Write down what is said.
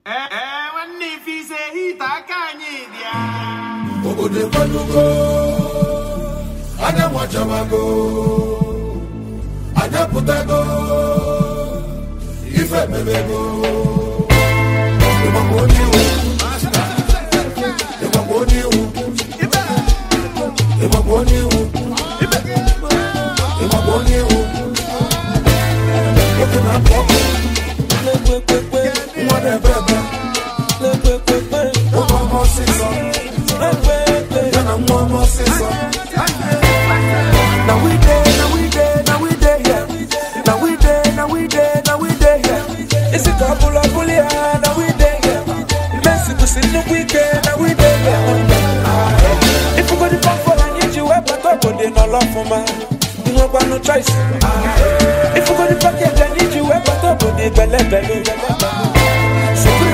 When if he say he takanyidia. Obodo kwanugo. Ada mwachamago. Ada putago. Ife mebego. No choice. If you go to package, I need you. But